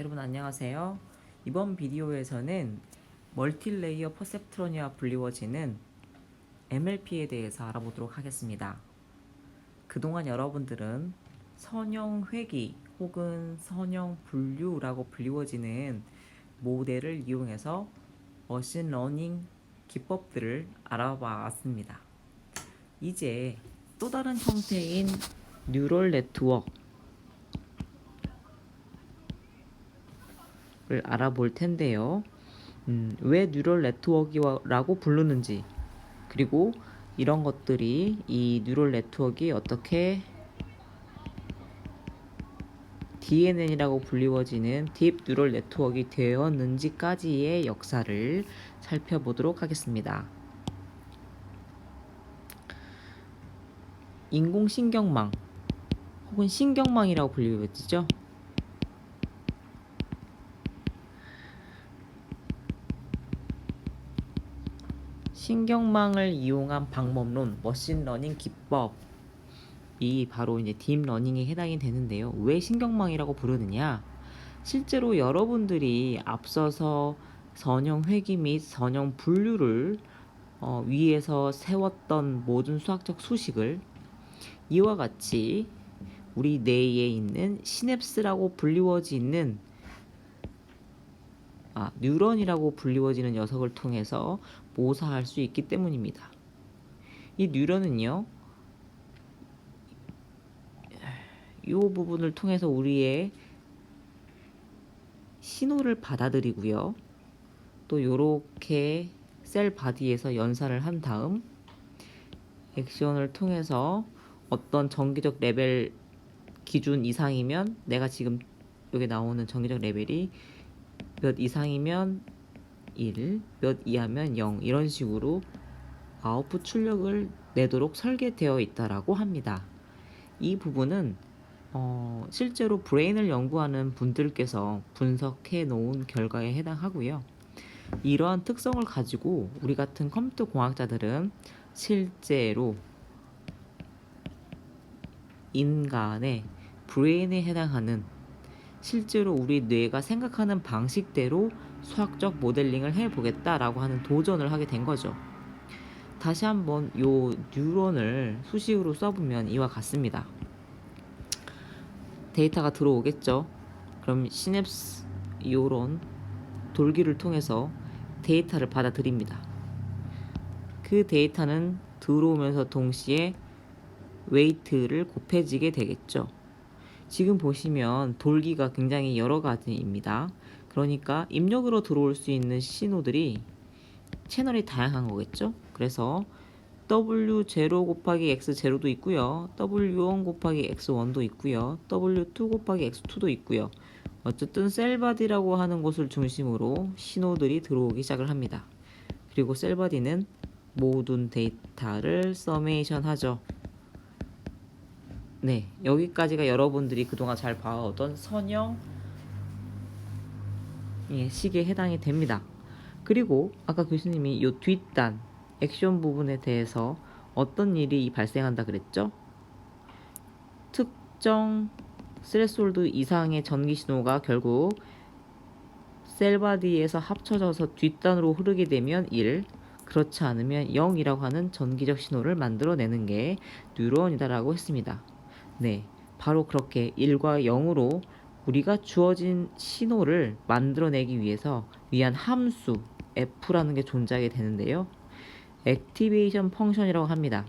여러분 안녕하세요. 이번 비디오에서는 멀티레이어 퍼셉트론이와 불리워지는 MLP에 대해서 알아보도록 하겠습니다. 그동안 여러분들은 선형 회귀 혹은 선형 분류라고 불리워지는 모델을 이용해서 머신러닝 기법들을 알아봤습니다. 이제 또 다른 형태인 뉴럴 네트워크 를 알아볼 텐데요. 왜 뉴럴 네트워크라고 부르는지, 그리고 이런 것들이 이 뉴럴 네트워크가 어떻게 DNN이라고 불리워지는 딥 뉴럴 네트워크가 되었는지까지의 역사를 살펴보도록 하겠습니다. 인공신경망 혹은 신경망이라고 불리워지죠. 신경망을 이용한 방법론, 머신러닝 기법이 바로 이제 딥러닝에 해당이 되는데요. 왜 신경망이라고 부르느냐? 실제로 여러분들이 앞서서 선형 회귀 및 선형 분류를 위에서 세웠던 모든 수학적 수식을 이와 같이 우리 뇌에 있는 시냅스라고 불리워지는 뉴런이라고 불리워지는 녀석을 통해서 모사할 수 있기 때문입니다. 이 뉴런은요, 이 부분을 통해서 우리의 신호를 받아들이고요. 또 요렇게 셀 바디에서 연산을 한 다음 액션을 통해서 어떤 정기적 레벨 기준 이상이면, 내가 지금 여기 나오는 정기적 레벨이 몇 이상이면 1, 몇 이하면 0, 이런 식으로 아웃풋 출력을 내도록 설계되어 있다라고 합니다. 이 부분은 실제로 브레인을 연구하는 분들께서 분석해 놓은 결과에 해당하고요. 이러한 특성을 가지고 우리 같은 컴퓨터 공학자들은 실제로 인간의 브레인에 해당하는, 실제로 우리 뇌가 생각하는 방식대로 수학적 모델링을 해보겠다라고 하는 도전을 하게 된 거죠. 다시 한번 요 뉴런을 수식으로 써보면 이와 같습니다. 데이터가 들어오겠죠. 그럼 시냅스 요런 돌기를 통해서 데이터를 받아들입니다. 그 데이터는 들어오면서 동시에 웨이트를 곱해지게 되겠죠. 지금 보시면 돌기가 굉장히 여러 가지입니다. 그러니까 입력으로 들어올 수 있는 신호들이 채널이 다양한 거겠죠. 그래서 W0 곱하기 X0도 있고요. W1 곱하기 X1도 있고요. W2 곱하기 X2도 있고요. 어쨌든 셀바디라고 하는 곳을 중심으로 신호들이 들어오기 시작을 합니다. 그리고 셀바디는 모든 데이터를 서메이션 하죠. 네, 여기까지가 여러분들이 그동안 잘 봐오던 선형 식에 해당이 됩니다. 그리고 아까 교수님이 요 뒷단 액션 부분에 대해서 어떤 일이 발생한다 그랬죠? 특정 스레스홀드 이상의 전기 신호가 결국 셀바디에서 합쳐져서 뒷단으로 흐르게 되면 1, 그렇지 않으면 0이라고 하는 전기적 신호를 만들어내는 게 뉴런이다라고 했습니다. 네, 바로 그렇게 1과 0으로 우리가 주어진 신호를 만들어내기 위한 함수 F라는 게 존재하게 되는데요. 액티베이션 펑션이라고 합니다.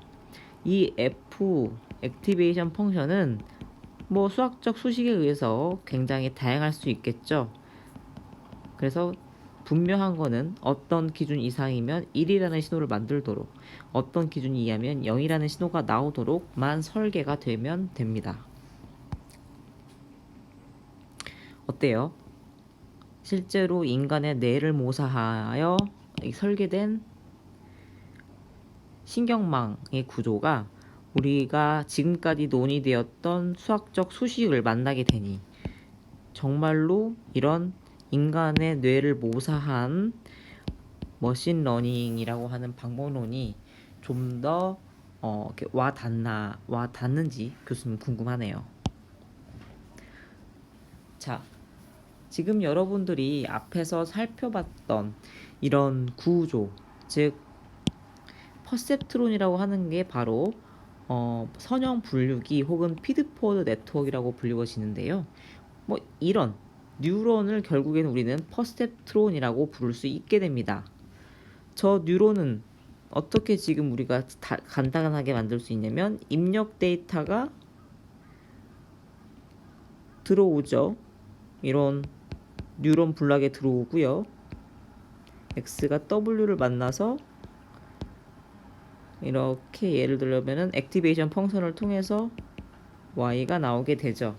이 F 액티베이션 펑션은 뭐 수학적 수식에 의해서 굉장히 다양할 수 있겠죠. 그래서 분명한 거는 어떤 기준 이상이면 1이라는 신호를 만들도록, 어떤 기준이 이하면 0이라는 신호가 나오도록만 설계가 되면 됩니다. 어때요? 실제로 인간의 뇌를 모사하여 설계된 신경망의 구조가 우리가 지금까지 논의되었던 수학적 수식을 만나게 되니 정말로 이런 인간의 뇌를 모사한 머신러닝이라고 하는 방법론이 좀 더 와 닿는지 교수님 궁금하네요. 자, 지금 여러분들이 앞에서 살펴봤던 이런 구조, 즉 퍼셉트론이라고 하는 게 바로 선형 분류기 혹은 피드포워드 네트워크라고 불리워지는데요. 뭐 이런 뉴런을 결국에는 우리는 퍼셉트론이라고 부를 수 있게 됩니다. 저 뉴런은 어떻게 지금 우리가 간단하게 만들 수 있냐면 입력 데이터가 들어오죠. 이런 뉴런 블락에 들어오고요. X가 W를 만나서 이렇게 예를 들면은 액티베이션 펑션을 통해서 Y가 나오게 되죠.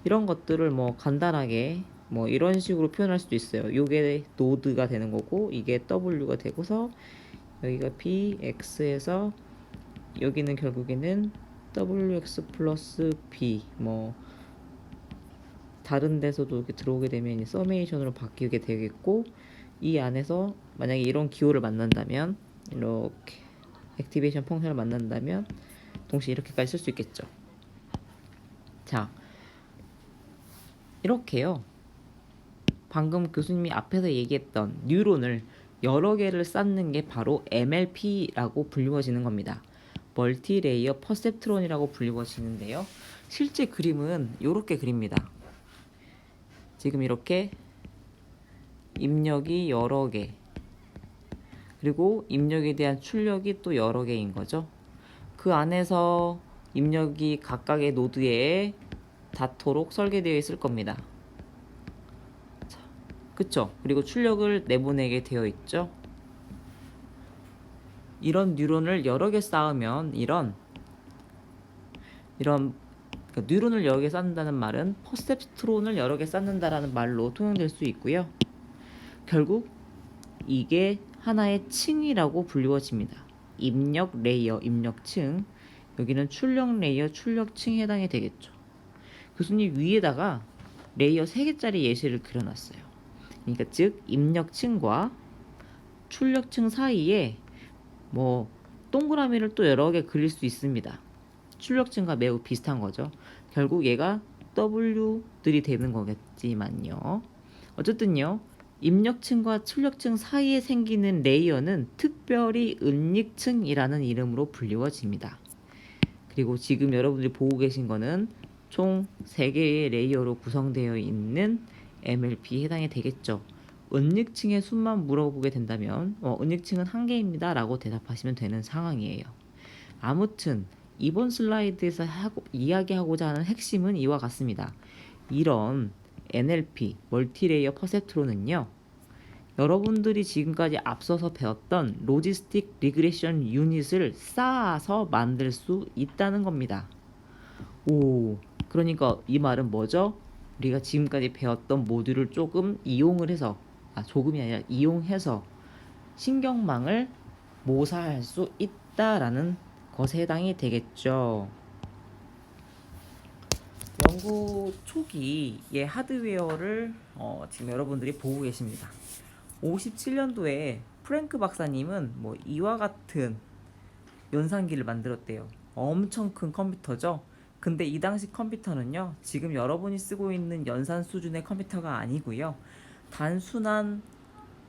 이런 것들을 뭐 간단하게 뭐 이런 식으로 표현할 수도 있어요. 요게 노드가 되는 거고 이게 W가 되고서 여기가 B, X에서 여기는 결국에는 WX 플러스 B 뭐 다른 데서도 이렇게 들어오게 되면 서메이션으로 바뀌게 되겠고 이 안에서 만약에 이런 기호를 만난다면 이렇게 액티베이션 펑션을 만난다면 동시에 이렇게까지 쓸 수 있겠죠. 자, 이렇게요. 방금 교수님이 앞에서 얘기했던 뉴런을 여러 개를 쌓는 게 바로 MLP라고 불리워지는 겁니다. 멀티레이어 퍼셉트론이라고 불리워지는데요. 실제 그림은 이렇게 그립니다. 지금 이렇게 입력이 여러 개, 그리고 입력에 대한 출력이 또 여러 개인 거죠. 그 안에서 입력이 각각의 노드에 닿도록 설계되어 있을 겁니다. 자, 그쵸? 그리고 출력을 내보내게 되어 있죠. 이런 뉴런을 여러 개 쌓으면 이런 그러니까 뉴런을 여러 개 쌓는다는 말은 퍼셉트론을 여러 개 쌓는다라는 말로 통용될 수 있고요. 결국 이게 하나의 층이라고 불리워집니다. 입력 레이어, 입력층, 여기는 출력 레이어, 출력층에 해당이 되겠죠. 교수님 위에다가 레이어 3개짜리 예시를 그려놨어요. 그러니까 즉 입력층과 출력층 사이에 뭐 동그라미를 또 여러 개 그릴 수 있습니다. 출력층과 매우 비슷한 거죠. 결국 얘가 W들이 되는 거겠지만요. 어쨌든요. 입력층과 출력층 사이에 생기는 레이어는 특별히 은닉층이라는 이름으로 불리워집니다. 그리고 지금 여러분들이 보고 계신 거는 총 3개의 레이어로 구성되어 있는 MLP에 해당이 되겠죠. 은닉층의 수만 물어보게 된다면 은닉층은 1개입니다 라고 대답하시면 되는 상황이에요. 아무튼 이번 슬라이드에서 이야기하고자 하는 핵심은 이와 같습니다. 이런 NLP, 멀티레이어 퍼셉트론은요. 여러분들이 지금까지 앞서서 배웠던 로지스틱 리그레션 유닛을 쌓아서 만들 수 있다는 겁니다. 그러니까 이 말은 뭐죠? 우리가 지금까지 배웠던 모듈을 조금 이용을 해서 조금이 아니라 이용해서 신경망을 모사할 수 있다라는 것에 해당이 되겠죠. 연구 초기의 하드웨어를 지금 여러분들이 보고 계십니다. 57년도에 프랭크 박사님은 뭐 이와 같은 연산기를 만들었대요. 엄청 큰 컴퓨터죠. 근데 이 당시 컴퓨터는요, 지금 여러분이 쓰고 있는 연산 수준의 컴퓨터가 아니고요, 단순한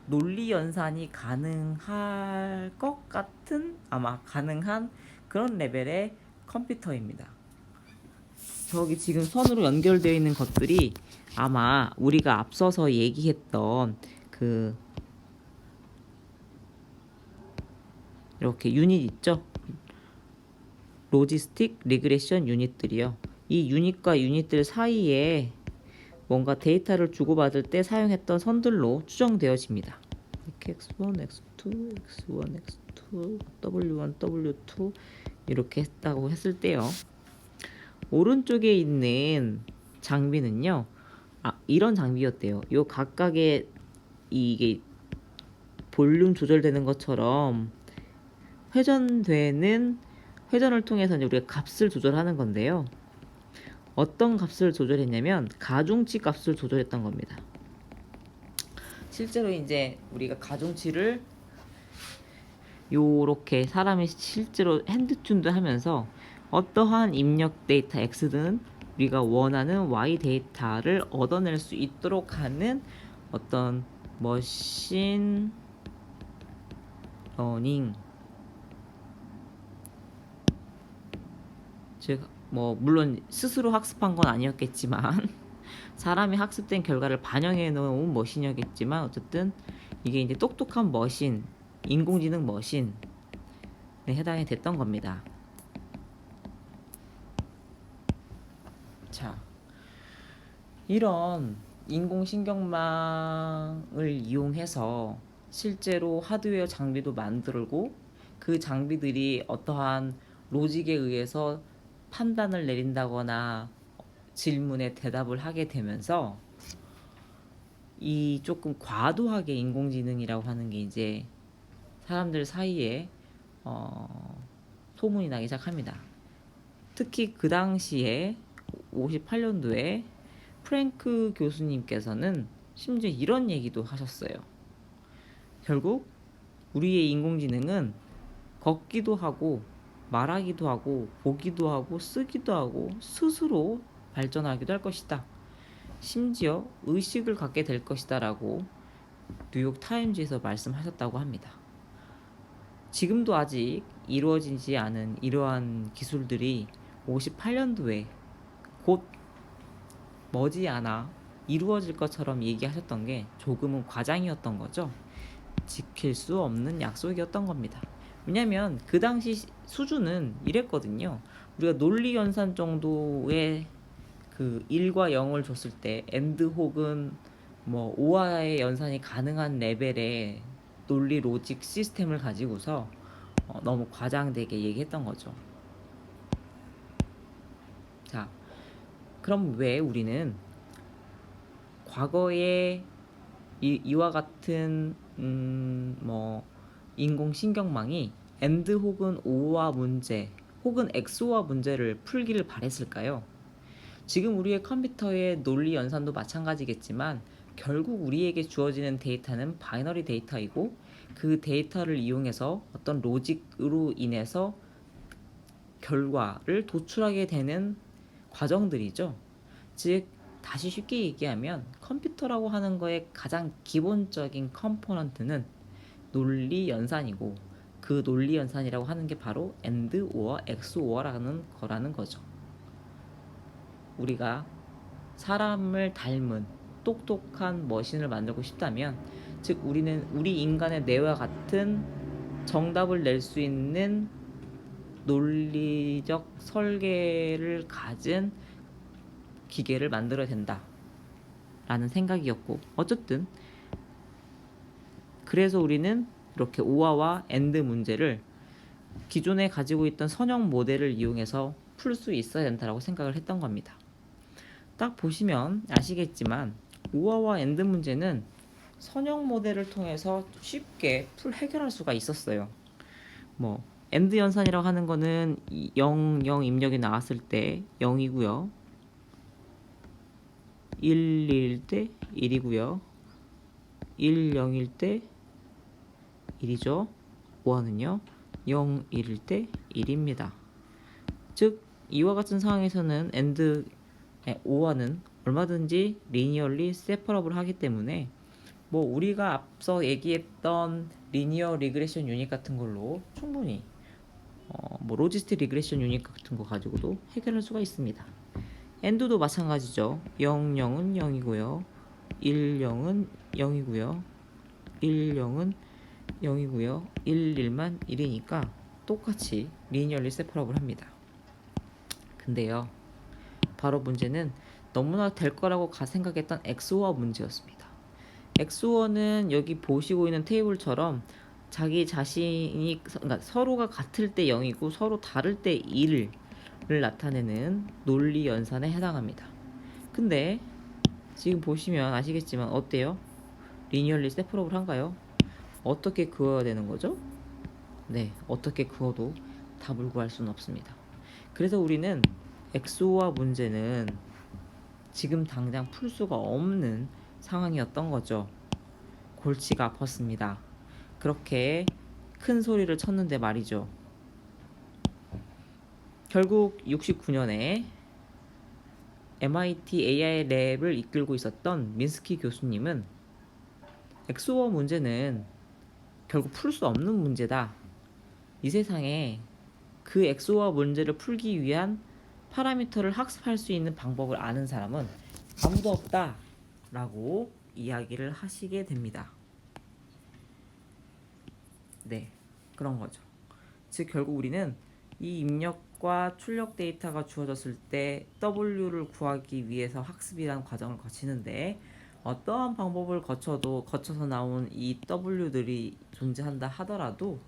논리 연산이 가능할 것 같은, 아마 가능한 그런 레벨의 컴퓨터입니다. 저기 지금 선으로 연결되어 있는 것들이 아마 우리가 앞서서 얘기했던 그 이렇게 유닛 있죠? 로지스틱 리그레션 유닛들이요. 이 유닛과 유닛들 사이에 뭔가 데이터를 주고받을 때 사용했던 선들로 추정되어집니다. 이렇게 x1, x2, x1, x2, w1, w2 이렇게 했다고 했을 때요. 오른쪽에 있는 장비는요. 이런 장비였대요. 요 각각의 이게 볼륨 조절되는 것처럼 회전을 통해서 이제 우리가 값을 조절하는 건데요. 어떤 값을 조절했냐면 가중치 값을 조절했던 겁니다. 실제로 이제 우리가 가중치를 요렇게 사람이 실제로 핸드튠도 하면서 어떠한 입력 데이터 x는 우리가 원하는 y 데이터를 얻어낼 수 있도록 하는 어떤 머신 러닝, 즉 뭐 물론 스스로 학습한 건 아니었겠지만 사람이 학습된 결과를 반영해 놓은 머신이었겠지만 어쨌든 이게 이제 똑똑한 머신, 인공지능 머신에 해당이 됐던 겁니다. 자, 이런 인공신경망을 이용해서 실제로 하드웨어 장비도 만들고 그 장비들이 어떠한 로직에 의해서 판단을 내린다거나 질문에 대답을 하게 되면서 이 조금 과도하게 인공지능이라고 하는 게 이제 사람들 사이에 소문이 나기 시작합니다. 특히 그 당시에 58년도에 프랭크 교수님께서는 심지어 이런 얘기도 하셨어요. 결국 우리의 인공지능은 걷기도 하고 말하기도 하고 보기도 하고 쓰기도 하고 스스로 발전하기도 할 것이다. 심지어 의식을 갖게 될 것이다 라고 뉴욕 타임즈에서 말씀하셨다고 합니다. 지금도 아직 이루어지지 않은 이러한 기술들이 58년도에 곧 머지않아 이루어질 것처럼 얘기하셨던 게 조금은 과장이었던 거죠. 지킬 수 없는 약속이었던 겁니다. 왜냐면 그 당시 수준은 이랬거든요. 우리가 논리 연산 정도의 그 1과 0을 줬을 때 AND 혹은 뭐 OR의 연산이 가능한 레벨의 논리 로직 시스템을 가지고서 너무 과장되게 얘기했던 거죠. 자, 그럼 왜 우리는 과거에 이와 같은 뭐 인공신경망이 AND 혹은 OR 문제 혹은 XOR 문제를 풀기를 바랬을까요? 지금 우리의 컴퓨터의 논리 연산도 마찬가지겠지만 결국 우리에게 주어지는 데이터는 바이너리 데이터이고 그 데이터를 이용해서 어떤 로직으로 인해서 결과를 도출하게 되는 과정들이죠. 즉 다시 쉽게 얘기하면 컴퓨터라고 하는 거의 가장 기본적인 컴포넌트는 논리 연산이고 그 논리 연산이라고 하는 게 바로 AND, OR, XOR라는 거라는 거죠. 우리가 사람을 닮은 똑똑한 머신을 만들고 싶다면 즉 우리는 우리 인간의 뇌와 같은 정답을 낼 수 있는 논리적 설계를 가진 기계를 만들어야 된다 라는 생각이었고 어쨌든 그래서 우리는 이렇게 OR와 AND 문제를 기존에 가지고 있던 선형 모델을 이용해서 풀 수 있어야 된다고 생각을 했던 겁니다. 딱 보시면 아시겠지만 OR와 AND 문제는 선형 모델을 통해서 쉽게 해결할 수가 있었어요. 뭐 AND 연산이라고 하는 거는 0, 0 입력이 나왔을 때 0이고요. 1, 1일 때 1이고요. 1, 0일 때 1이죠. OR는요. 0, 1일 때 1입니다. 즉 이와 같은 상황에서는 AND, OR는 얼마든지 리니얼리 세퍼러블 하기 때문에 뭐 우리가 앞서 얘기했던 리니어 리그레션 유닛 같은 걸로 충분히 뭐 로지스틱 리그레션 유닛 같은 거 가지고도 해결할 수가 있습니다. AND도 마찬가지죠. 0, 0은 0이고요. 1, 0은 0이고요. 1, 0은 0이고요. 1, 1만 1이니까 똑같이 리니얼리 세퍼러블 합니다. 근데요. 바로 문제는 너무나 될 거라고 생각했던 XOR 문제였습니다. XOR는 여기 보시고 있는 테이블처럼 자기 자신이 그러니까 서로가 같을 때 0이고 서로 다를 때 1을 나타내는 논리 연산에 해당합니다. 근데 지금 보시면 아시겠지만 어때요? 리니얼리 세퍼러블 한가요? 어떻게 그어야 되는 거죠? 네, 어떻게 그어도 답을 구할 수는 없습니다. 그래서 우리는 XOR 문제는 지금 당장 풀 수가 없는 상황이었던 거죠. 골치가 아팠습니다. 그렇게 큰 소리를 쳤는데 말이죠. 결국 69년에 MIT AI 랩을 이끌고 있었던 민스키 교수님은 엑소어 문제는 결국 풀 수 없는 문제다. 이 세상에 그 엑소어 문제를 풀기 위한 파라미터를 학습할 수 있는 방법을 아는 사람은 아무도 없다 라고 이야기를 하시게 됩니다. 네, 그런 거죠. 즉 결국 우리는 이 입력과 출력 데이터가 주어졌을 때 W를 구하기 위해서 학습이라는 과정을 거치는데 어떠한 방법을 거쳐서 나온 이 W들이 존재한다 하더라도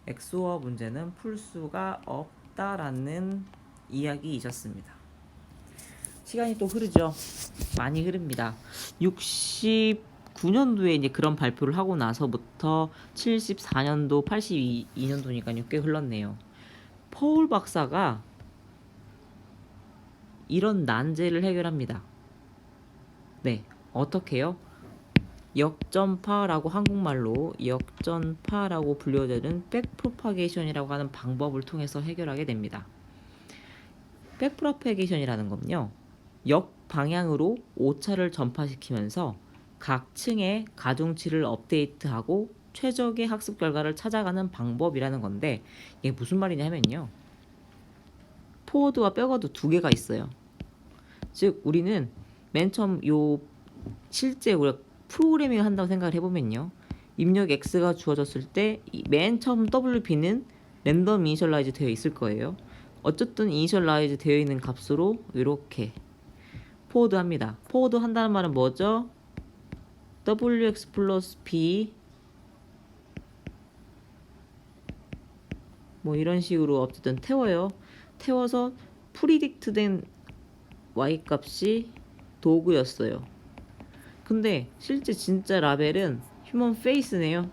엑소어 문제는 풀 수가 없다라는 이야기이셨습니다. 시간이 또 흐르죠. 많이 흐릅니다. 69년도에 이제 그런 발표를 하고 나서부터 74년도, 82년도니까요. 꽤 흘렀네요. 퍼울 박사가 이런 난제를 해결합니다. 네, 어떻게요? 역전파라고 한국말로 역전파라고 불려지는 백프로파게이션이라고 하는 방법을 통해서 해결하게 됩니다. 백프로파게이션이라는 건요. 역방향으로 오차를 전파시키면서 각 층의 가중치를 업데이트하고 최적의 학습 결과를 찾아가는 방법이라는 건데 이게 무슨 말이냐면요. 포워드와 백워드 두 개가 있어요. 즉 우리는 맨 처음 실제 우리가 프로그래밍을 한다고 생각을 해보면요. 입력 X가 주어졌을 때 맨 처음 WP는 랜덤 이니셜라이즈 되어 있을 거예요. 어쨌든 이니셜라이즈 되어 있는 값으로 이렇게 포워드 합니다. 포워드 한다는 말은 뭐죠? WX 플러스 B 뭐 이런 식으로 어쨌든 태워요. 태워서 프리딕트된 Y 값이 도구였어요. 근데 실제 진짜 라벨은 휴먼 페이스네요.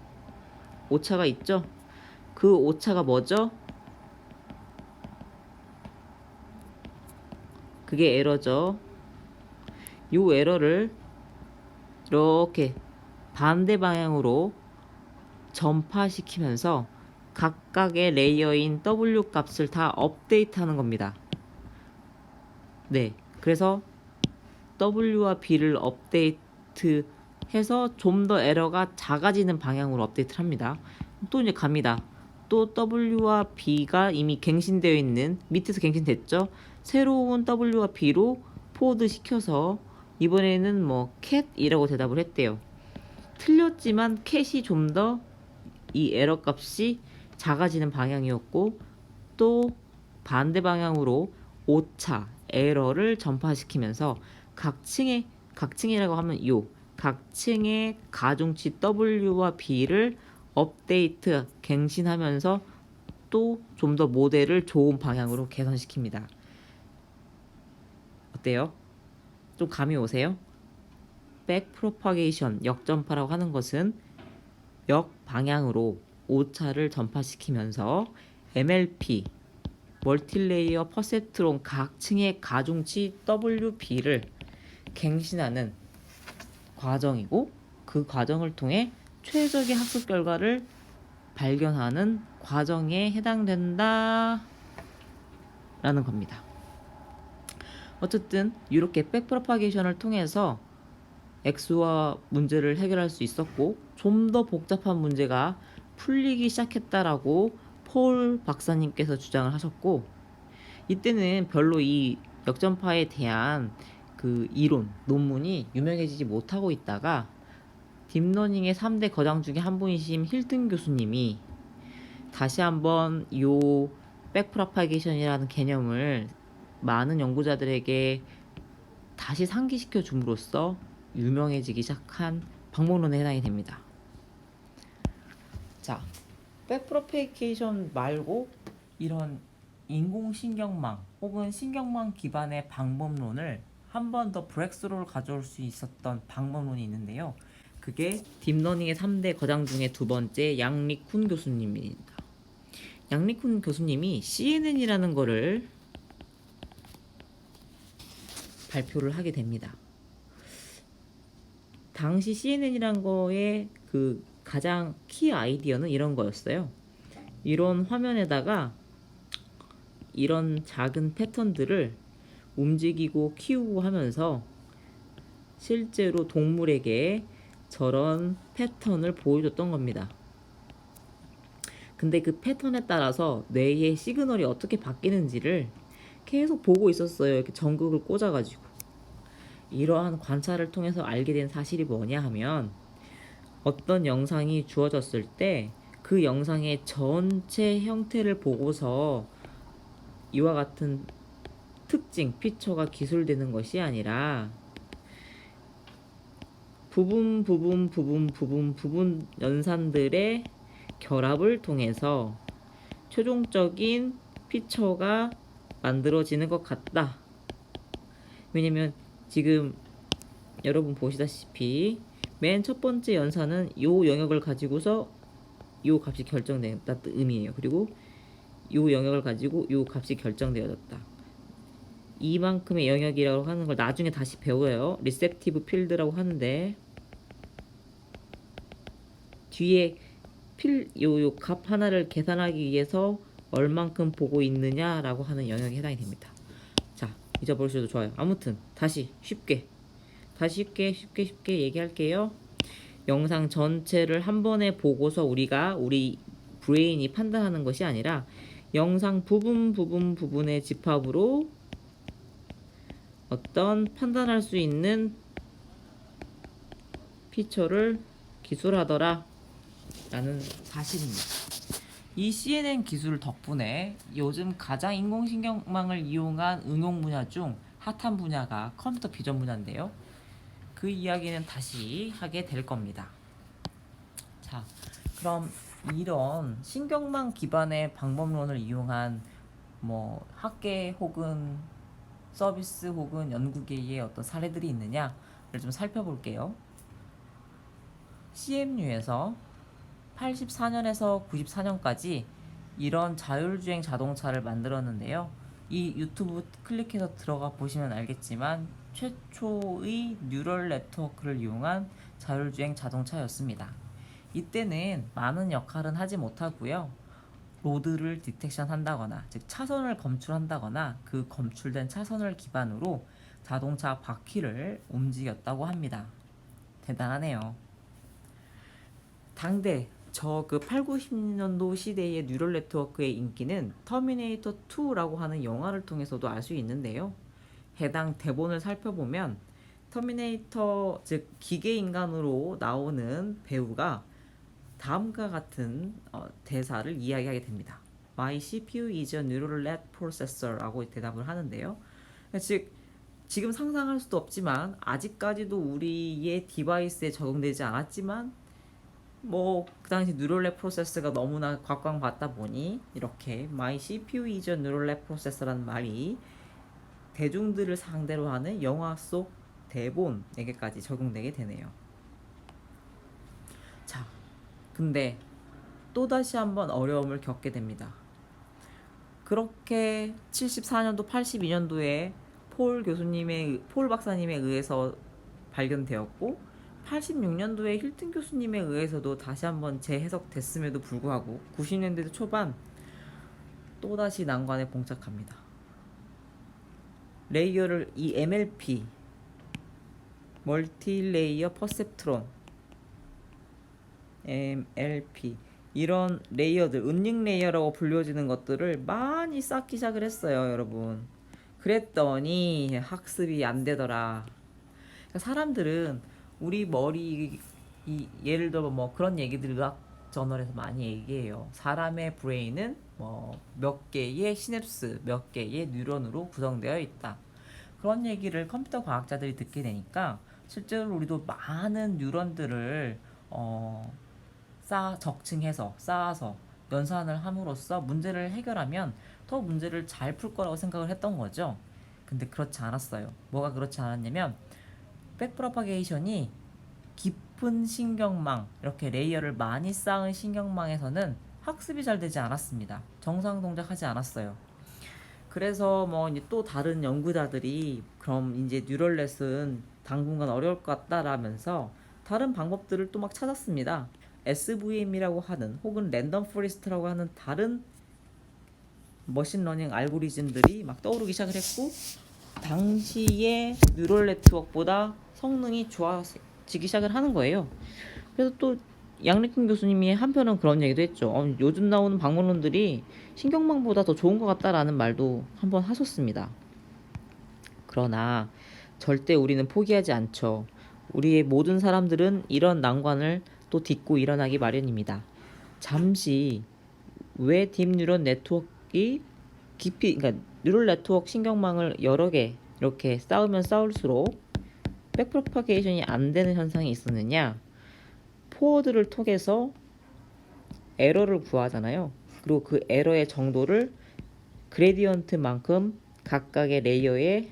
오차가 있죠? 그 오차가 뭐죠? 그게 에러죠. 요 에러를 이렇게 반대 방향으로 전파시키면서 각각의 레이어인 W 값을 다 업데이트하는 겁니다. 네, 그래서 W와 B를 업데이트해서 좀 더 에러가 작아지는 방향으로 업데이트를 합니다. 또 이제 갑니다. 또 W와 B가 이미 갱신되어 있는 밑에서 갱신됐죠. 새로운 W와 B로 포워드 시켜서 이번에는 뭐 캣이라고 대답을 했대요. 틀렸지만 캣이 좀 더 이 에러 값이 작아지는 방향이었고 또 반대 방향으로 오차, 에러를 전파시키면서 각층이라고 하면 각층의 가중치 W와 B를 업데이트, 갱신하면서 또 좀 더 모델을 좋은 방향으로 개선시킵니다. 어때요? 좀 감이 오세요? 백프로파게이션, 역전파라고 하는 것은 역방향으로 오차를 전파시키면서 MLP, 멀티레이어 퍼셉트론 각층의 가중치 WB를 갱신하는 과정이고 그 과정을 통해 최적의 학습 결과를 발견하는 과정에 해당된다 라는 겁니다. 어쨌든 이렇게 백프로파게이션을 통해서 엑소어 문제를 해결할 수 있었고 좀 더 복잡한 문제가 풀리기 시작했다라고 폴 박사님께서 주장을 하셨고 이때는 별로 이 역전파에 대한 그 이론, 논문이 유명해지지 못하고 있다가 딥러닝의 3대 거장 중에 한 분이신 힐튼 교수님이 다시 한번 요 백프로파게이션이라는 개념을 많은 연구자들에게 다시 상기시켜 줌으로써 유명해지기 시작한 방법론에 해당이 됩니다. 자, 백프로파게이션 말고 이런 인공신경망 혹은 신경망 기반의 방법론을 한 번 더 브렉스루를 가져올 수 있었던 방법론이 있는데요. 그게 딥러닝의 3대 거장 중에 두 번째 양리쿤 교수님입니다. 양리쿤 교수님이 CNN이라는 거를 발표를 하게 됩니다. 당시 CNN이란 거의 그 가장 키 아이디어는 이런 거였어요. 이런 화면에다가 이런 작은 패턴들을 움직이고 키우고 하면서 실제로 동물에게 저런 패턴을 보여줬던 겁니다. 근데 그 패턴에 따라서 뇌의 시그널이 어떻게 바뀌는지를 계속 보고 있었어요. 이렇게 전극을 꽂아가지고. 이러한 관찰을 통해서 알게 된 사실이 뭐냐 하면, 어떤 영상이 주어졌을 때 그 영상의 전체 형태를 보고서 이와 같은 특징, 피처가 기술되는 것이 아니라 부분 연산들의 결합을 통해서 최종적인 피처가 만들어지는 것 같다. 왜냐면 지금 여러분 보시다시피 맨 첫 번째 연산은 요 영역을 가지고서 요 값이 결정된다는 의미예요. 그리고 요 영역을 가지고 요 값이 결정되어졌다. 이만큼의 영역이라고 하는 걸 나중에 다시 배워요. 리셉티브 필드라고 하는데, 뒤에 요 값 하나를 계산하기 위해서 얼만큼 보고 있느냐라고 하는 영역에 해당이 됩니다. 자, 잊어버리셔도 좋아요. 아무튼 다시 쉽게 얘기할게요. 영상 전체를 한 번에 보고서 우리 브레인이 판단하는 것이 아니라 영상 부분의 집합으로 어떤 판단할 수 있는 피처를 기술하더라 라는 사실입니다. 이 CNN 기술 덕분에 요즘 가장 인공신경망을 이용한 응용 분야 중 핫한 분야가 컴퓨터 비전 분야인데요. 그 이야기는 다시 하게 될 겁니다. 자, 그럼 이런 신경망 기반의 방법론을 이용한 학계 혹은 서비스 혹은 연구계의 어떤 사례들이 있느냐를 좀 살펴볼게요. CMU에서 84년에서 94년까지 이런 자율주행 자동차를 만들었는데요. 이 유튜브 클릭해서 들어가 보시면 알겠지만 최초의 뉴럴 네트워크를 이용한 자율주행 자동차였습니다. 이때는 많은 역할은 하지 못하고요. 로드를 디텍션 한다거나, 즉 차선을 검출한다거나 그 검출된 차선을 기반으로 자동차 바퀴를 움직였다고 합니다. 대단하네요. 당대 저 그 8, 90년도 시대의 뉴럴 네트워크의 인기는 터미네이터 2라고 하는 영화를 통해서도 알 수 있는데요. 해당 대본을 살펴보면 터미네이터, 즉 기계인간으로 나오는 배우가 다음과 같은 대사를 이야기하게 됩니다. My CPU is a neural net processor라고 대답을 하는데요. 즉 지금 상상할 수도 없지만 아직까지도 우리의 디바이스에 적용되지 않았지만 그 당시 뉴럴넷 프로세서가 너무나 곽광받다 보니 이렇게 My CPU is a neural net processor라는 말이 대중들을 상대로 하는 영화 속 대본에게까지 적용되게 되네요. 자, 근데 또다시 한번 어려움을 겪게 됩니다. 그렇게 74년도, 82년도에 폴 박사님에 의해서 발견되었고 86년도에 힐튼 교수님에 의해서도 다시 한번 재해석됐음에도 불구하고 90년대 초반 또다시 난관에 봉착합니다. 레이어를 이 MLP 멀티레이어 퍼셉트론 MLP 이런 레이어들, 은닉 레이어라고 불려지는 것들을 많이 쌓기 시작을 했어요, 여러분. 그랬더니 학습이 안 되더라. 그러니까 사람들은 우리 머리, 예를 들어 그런 얘기들 의학 저널에서 많이 얘기해요. 사람의 브레인은 몇 개의 시냅스, 몇 개의 뉴런으로 구성되어 있다. 그런 얘기를 컴퓨터 과학자들이 듣게 되니까 실제로 우리도 많은 뉴런들을 적층해서 쌓아서 연산을 함으로써 문제를 해결하면 더 문제를 잘 풀 거라고 생각을 했던 거죠. 근데 그렇지 않았어요. 뭐가 그렇지 않았냐면 백프로파게이션이 깊은 신경망, 이렇게 레이어를 많이 쌓은 신경망에서는 학습이 잘 되지 않았습니다. 정상 동작하지 않았어요. 그래서 이제 또 다른 연구자들이 그럼 이제 뉴럴넷은 당분간 어려울 것 같다라면서 다른 방법들을 또 막 찾았습니다. SVM이라고 하는 혹은 랜덤 포레스트라고 하는 다른 머신러닝 알고리즘들이 막 떠오르기 시작을 했고 당시의 뉴럴 네트워크보다 성능이 좋아지기 시작을 하는 거예요. 그래서 또 양리킨 교수님이 한편은 그런 얘기도 했죠. 요즘 나오는 방문론들이 신경망보다 더 좋은 것 같다라는 말도 한번 하셨습니다. 그러나 절대 우리는 포기하지 않죠. 우리의 모든 사람들은 이런 난관을 또 딛고 일어나기 마련입니다. 잠시 왜 딥뉴런 네트워크가 깊이, 그러니까 뉴럴 네트워크 신경망을 여러 개 이렇게 쌓으면 쌓을수록 백프로파게이션이 안 되는 현상이 있었느냐? 포워드를 통해서 에러를 구하잖아요. 그리고 그 에러의 정도를 그레디언트만큼 각각의 레이어의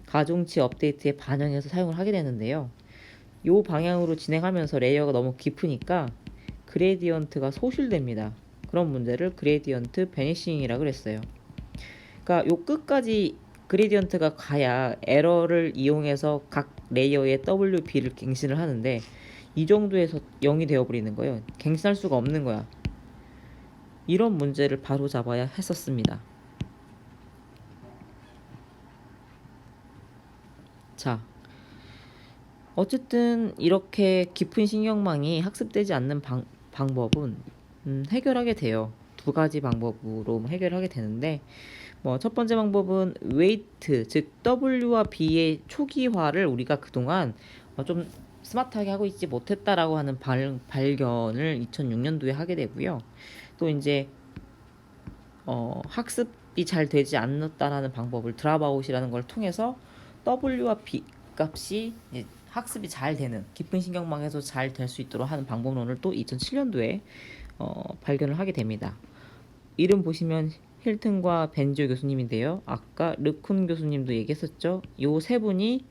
가중치 업데이트에 반영해서 사용을 하게 되는데요. 이 방향으로 진행하면서 레이어가 너무 깊으니까 그레디언트가 소실됩니다. 그런 문제를 그레디언트 베니싱이라고 그랬어요. 그러니까 요 끝까지 그레디언트가 가야 에러를 이용해서 각 레이어의 WB를 갱신을 하는데 이 정도에서 0이 되어버리는 거예요. 갱신할 수가 없는 거야. 이런 문제를 바로 잡아야 했었습니다. 자, 어쨌든 이렇게 깊은 신경망이 학습되지 않는 방법은 해결하게 돼요. 두 가지 방법으로 해결하게 되는데 첫 번째 방법은 웨이트, 즉 W와 B의 초기화를 우리가 그동안 좀 스마트하게 하고 있지 못했다라고 하는 발견을 2006년도에 하게 되고요. 또 이제 학습이 잘 되지 않았다라는 방법을 드랍아웃이라는 걸 통해서 W와 B 값이 학습이 잘 되는 깊은 신경망에서 잘 될 수 있도록 하는 방법론을 또 2007년도에 발견을 하게 됩니다. 이름 보시면 힐튼과 벤조 교수님인데요. 아까 르쿤 교수님도 얘기했었죠. 요 세 분이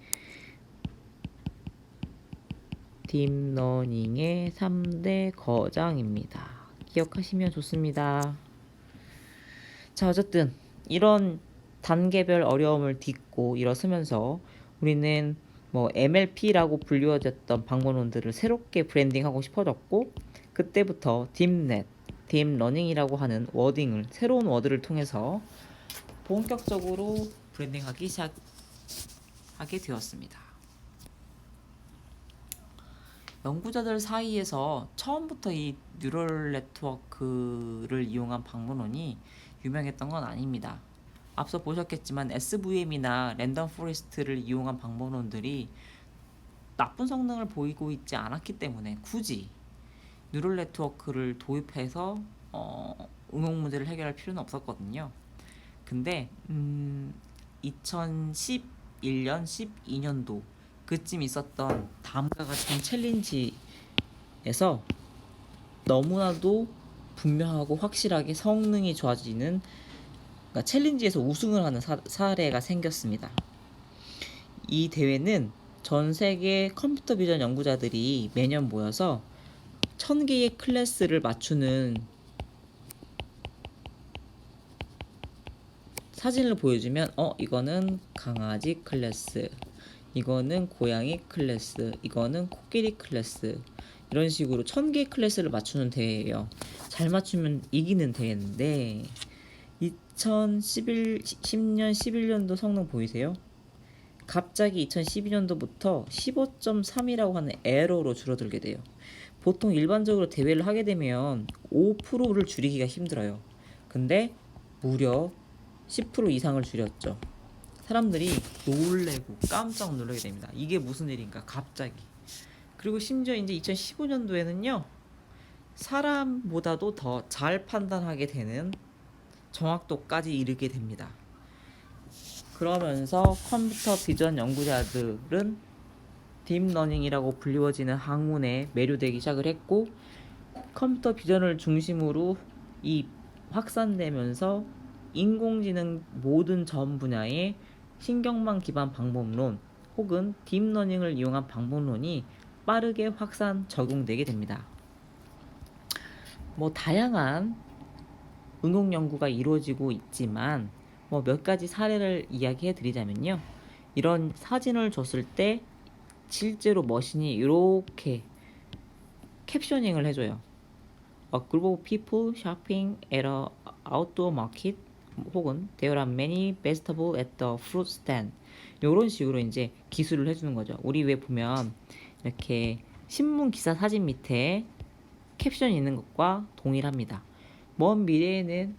딥러닝의 3대 거장입니다. 기억하시면 좋습니다. 자, 어쨌든 이런 단계별 어려움을 딛고 일어서면서 우리는 MLP라고 불리워졌던 방법론들을 새롭게 브랜딩하고 싶어졌고 그때부터 딥넷, 딥러닝이라고 하는 워딩을 새로운 워드를 통해서 본격적으로 브랜딩하기 시작하게 되었습니다. 연구자들 사이에서 처음부터 이 뉴럴 네트워크를 이용한 방문론이 유명했던 건 아닙니다. 앞서 보셨겠지만 SVM이나 랜덤 포레스트를 이용한 방문론들이 나쁜 성능을 보이고 있지 않았기 때문에 굳이 뉴럴 네트워크를 도입해서 응용 문제를 해결할 필요는 없었거든요. 근데 2011년, 12년도 그쯤 있었던 다음과 같은 챌린지에서 너무나도 분명하고 확실하게 성능이 좋아지는 그러니까 챌린지에서 우승을 하는 사례가 생겼습니다. 이 대회는 전 세계 컴퓨터 비전 연구자들이 매년 모여서 1000개의 클래스를 맞추는 사진을 보여주면 이거는 강아지 클래스, 이거는 고양이 클래스, 이거는 코끼리 클래스 이런 식으로 1000개의 클래스를 맞추는 대회예요. 잘 맞추면 이기는 대회인데 2010년 11년도 성능 보이세요? 갑자기 2012년도부터 15.3이라고 하는 에러로 줄어들게 돼요. 보통 일반적으로 대회를 하게 되면 5%를 줄이기가 힘들어요. 근데 무려 10% 이상을 줄였죠. 사람들이 놀래고 깜짝 놀라게 됩니다. 이게 무슨 일인가 갑자기. 그리고 심지어 이제 2015년도에는요. 사람보다도 더 잘 판단하게 되는 정확도까지 이르게 됩니다. 그러면서 컴퓨터 비전 연구자들은 딥러닝이라고 불리워지는 학문에 매료되기 시작을 했고 컴퓨터 비전을 중심으로 이 확산되면서 인공지능 모든 전 분야의 신경망 기반 방법론 혹은 딥러닝을 이용한 방법론이 빠르게 확산 적용되게 됩니다. 다양한 응용 연구가 이루어지고 있지만 몇 가지 사례를 이야기해 드리자면요. 이런 사진을 줬을 때 실제로 머신이 이렇게 캡셔닝을 해줘요. A group of people shopping at an outdoor market 혹은 There are many vegetables at the fruit stand. 이런 식으로 이제 기술을 해주는 거죠. 우리 왜 보면 이렇게 신문 기사 사진 밑에 캡션이 있는 것과 동일합니다. 먼 미래에는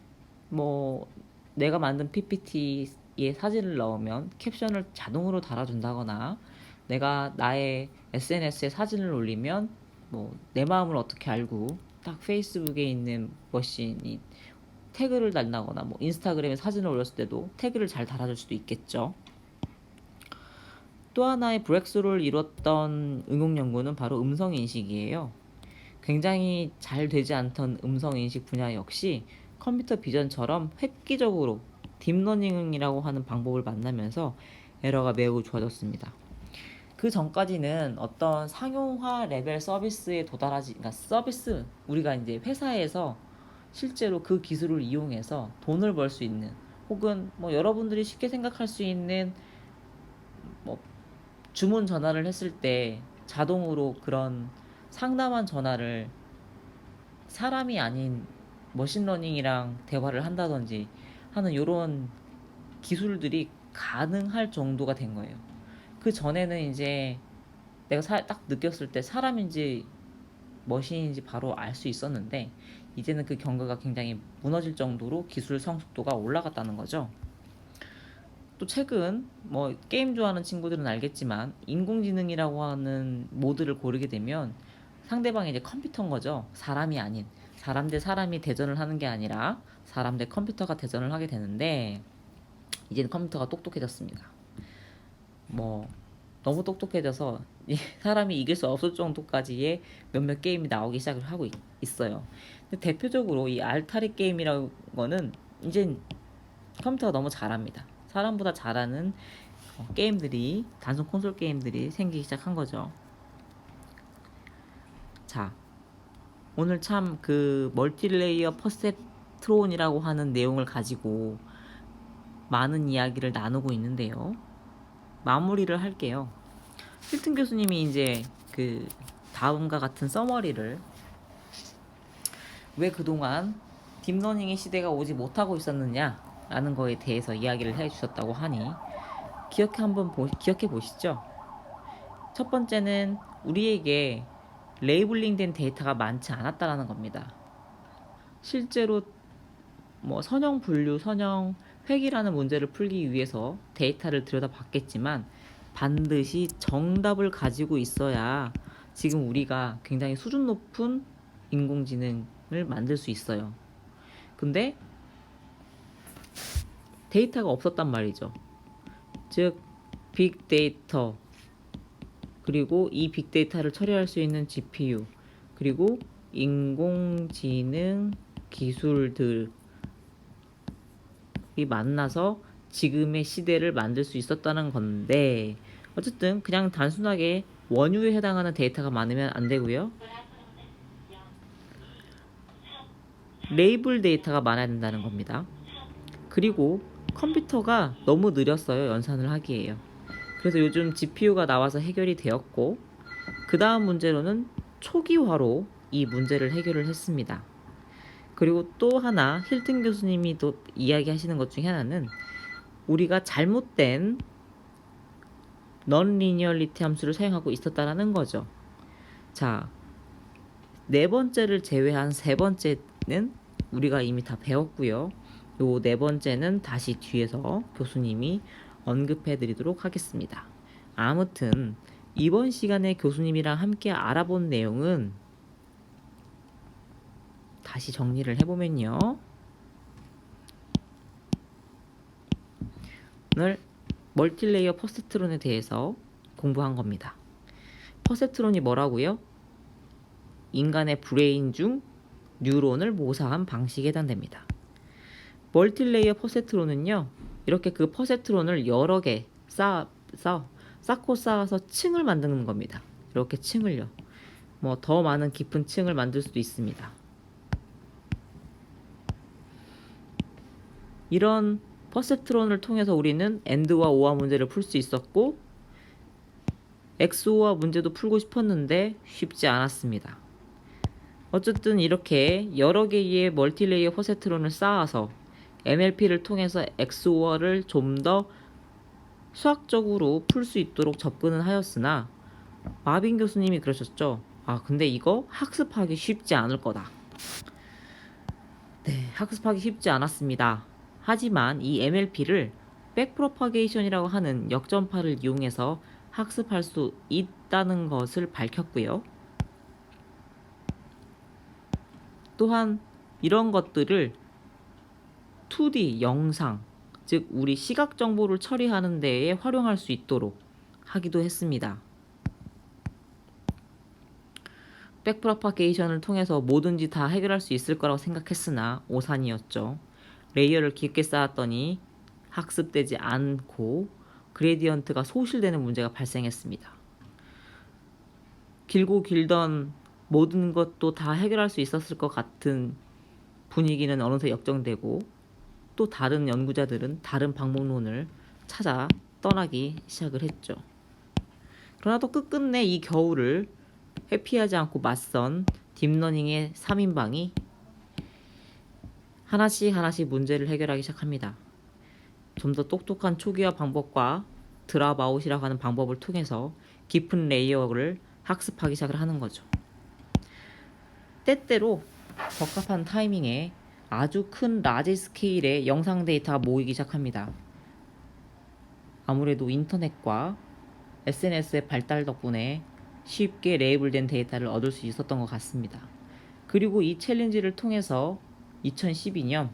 뭐 내가 만든 PPT에 사진을 넣으면 캡션을 자동으로 달아준다거나 내가 나의 SNS에 사진을 올리면 뭐 내 마음을 어떻게 알고 딱 페이스북에 있는 머신이 태그를 달나거나 뭐 인스타그램에 사진을 올렸을 때도 태그를 잘 달아줄 수도 있겠죠. 또 하나의 브렉스루를 이뤘던 응용 연구는 바로 음성인식이에요. 굉장히 잘 되지 않던 음성인식 분야 역시 컴퓨터 비전처럼 획기적으로 딥러닝이라고 하는 방법을 만나면서 에러가 매우 좋아졌습니다. 그 전까지는 어떤 상용화 레벨 서비스에 도달하지, 그러니까 서비스, 우리가 이제 회사에서 실제로 그 기술을 이용해서 돈을 벌 수 있는, 혹은 뭐 여러분들이 쉽게 생각할 수 있는 뭐 주문 전화를 했을 때 자동으로 그런 상담한 전화를 사람이 아닌 머신러닝이랑 대화를 한다든지 하는 이런 기술들이 가능할 정도가 된 거예요. 그 전에는 이제 내가 딱 느꼈을 때 사람인지 머신인지 바로 알 수 있었는데 이제는 그 경과가 굉장히 무너질 정도로 기술 성숙도가 올라갔다는 거죠. 또 최근 뭐 게임 좋아하는 친구들은 알겠지만 인공지능이라고 하는 모드를 고르게 되면 상대방이 이제 컴퓨터인 거죠. 사람이 아닌, 사람 대 사람이 대전을 하는 게 아니라 사람 대 컴퓨터가 대전을 하게 되는데 이제는 컴퓨터가 똑똑해졌습니다. 뭐 너무 똑똑해져서 사람이 이길 수 없을 정도까지의 몇몇 게임이 나오기 시작을 하고 있어요. 근데 대표적으로 이 알타리 게임이라는 거는 이제 컴퓨터가 너무 잘합니다. 사람보다 잘하는 게임들이, 단순 콘솔 게임들이 생기기 시작한 거죠. 자, 오늘 참 그 멀티레이어 퍼셉트론이라고 하는 내용을 가지고 많은 이야기를 나누고 있는데요. 마무리를 할게요. 필튼 교수님이 이제 그 다음과 같은 서머리를, 왜 그동안 딥러닝의 시대가 오지 못하고 있었느냐라는 거에 대해서 이야기를 해주셨다고 하니 기억해 보시죠. 첫 번째는 우리에게 레이블링된 데이터가 많지 않았다라는 겁니다. 실제로 뭐 선형 분류, 선형 획이라는 문제를 풀기 위해서 데이터를 들여다봤겠지만 반드시 정답을 가지고 있어야 지금 우리가 굉장히 수준 높은 인공지능을 만들 수 있어요. 근데 데이터가 없었단 말이죠. 즉 빅데이터, 그리고 이 빅데이터를 처리할 수 있는 GPU, 그리고 인공지능 기술들이 만나서 지금의 시대를 만들 수 있었다는 건데, 어쨌든 그냥 단순하게 원유에 해당하는 데이터가 많으면 안 되고요. 레이블 데이터가 많아야 된다는 겁니다. 그리고 컴퓨터가 너무 느렸어요. 연산을 하기에요. 그래서 요즘 GPU가 나와서 해결이 되었고, 그 다음 문제로는 초기화로 이 문제를 해결을 했습니다. 그리고 또 하나 힐튼 교수님이 또 이야기하시는 것 중에 하나는 우리가 잘못된 non-linearity 함수를 사용하고 있었다라는 거죠. 자, 네 번째를 제외한 세 번째는 우리가 이미 다 배웠고요. 요 네 번째는 다시 뒤에서 교수님이 언급해 드리도록 하겠습니다. 아무튼 이번 시간에 교수님이랑 함께 알아본 내용은, 다시 정리를 해보면요, 오늘 멀티레이어 퍼셉트론에 대해서 공부한 겁니다. 퍼셉트론이 뭐라고요? 인간의 브레인 중 뉴런을 모사한 방식에 해당됩니다. 멀티레이어 퍼셉트론은요, 이렇게 그 퍼셉트론을 여러 개 쌓고 쌓아서 층을 만드는 겁니다. 이렇게 층을요. 뭐 더 많은 깊은 층을 만들 수도 있습니다. 이런 퍼셉트론을 통해서 우리는 AND와 OR 문제를 풀 수 있었고, XOR 문제도 풀고 싶었는데 쉽지 않았습니다. 어쨌든 이렇게 여러 개의 멀티레이어 퍼셉트론을 쌓아서 MLP를 통해서 XOR을 좀 더 수학적으로 풀 수 있도록 접근은 하였으나 마빈 교수님이 그러셨죠. 근데 이거 학습하기 쉽지 않을 거다. 네, 학습하기 쉽지 않았습니다. 하지만 이 MLP를 백프로파게이션이라고 하는 역전파를 이용해서 학습할 수 있다는 것을 밝혔고요. 또한 이런 것들을 2D 영상, 즉 우리 시각 정보를 처리하는 데에 활용할 수 있도록 하기도 했습니다. 백프로파게이션을 통해서 뭐든지 다 해결할 수 있을 거라고 생각했으나 오산이었죠. 레이어를 깊게 쌓았더니 학습되지 않고 그레디언트가 소실되는 문제가 발생했습니다. 길고 길던 모든 것도 다 해결할 수 있었을 것 같은 분위기는 어느새 역정되고 또 다른 연구자들은 다른 방법론을 찾아 떠나기 시작을 했죠. 그러나 또 끝끝내 이 겨울을 회피하지 않고 맞선 딥러닝의 3인방이 하나씩 문제를 해결하기 시작합니다. 좀 더 똑똑한 초기화 방법과 드랍아웃이라고 하는 방법을 통해서 깊은 레이어를 학습하기 시작을 하는 거죠. 때때로 적합한 타이밍에 아주 큰 라지 스케일의 영상 데이터가 모이기 시작합니다. 아무래도 인터넷과 SNS의 발달 덕분에 쉽게 레이블된 데이터를 얻을 수 있었던 것 같습니다. 그리고 이 챌린지를 통해서 2012년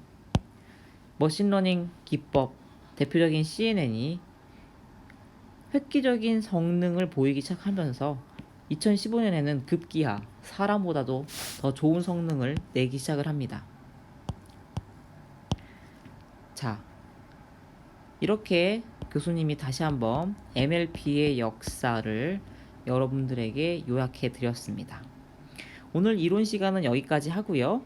머신러닝 기법 대표적인 CNN이 획기적인 성능을 보이기 시작하면서 2015년에는 급기야 사람보다도 더 좋은 성능을 내기 시작을 합니다. 자, 이렇게 교수님이 다시 한번 MLP의 역사를 여러분들에게 요약해 드렸습니다. 오늘 이론 시간은 여기까지 하고요.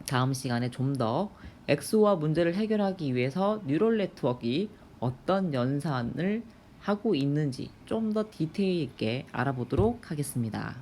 다음 시간에 좀 더 XOR 문제를 해결하기 위해서 뉴럴 네트워크가 어떤 연산을 하고 있는지 좀 더 디테일 있게 알아보도록 하겠습니다.